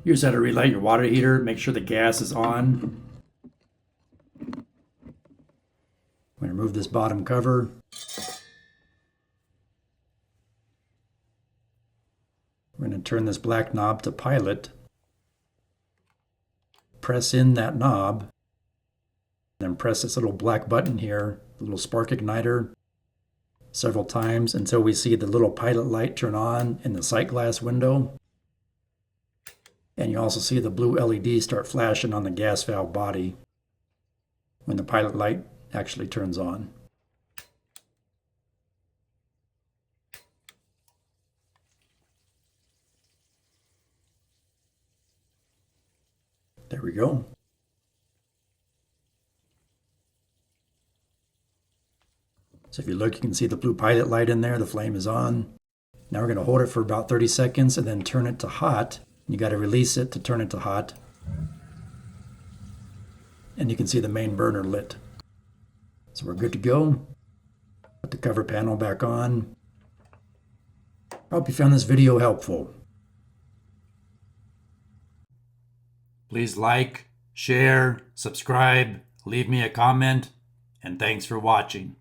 You just have to relight your water heater, make sure the gas is on. I'm going to remove this bottom cover. We're going to turn this black knob to pilot. Press in that knob. Then press this little black button here, the little spark igniter, several times until we see the little pilot light turn on in the sight glass window. And you also see the blue LED start flashing on the gas valve body when the pilot light actually turns on. There we go. So if you look, you can see the blue pilot light in there, the flame is on. Now we're going to hold it for about 30 seconds and then turn it to hot. You got to release it to turn it to hot. And you can see the main burner lit. So we're good to go. Put the cover panel back on. I hope you found this video helpful. Please like, share, subscribe, leave me a comment, and thanks for watching.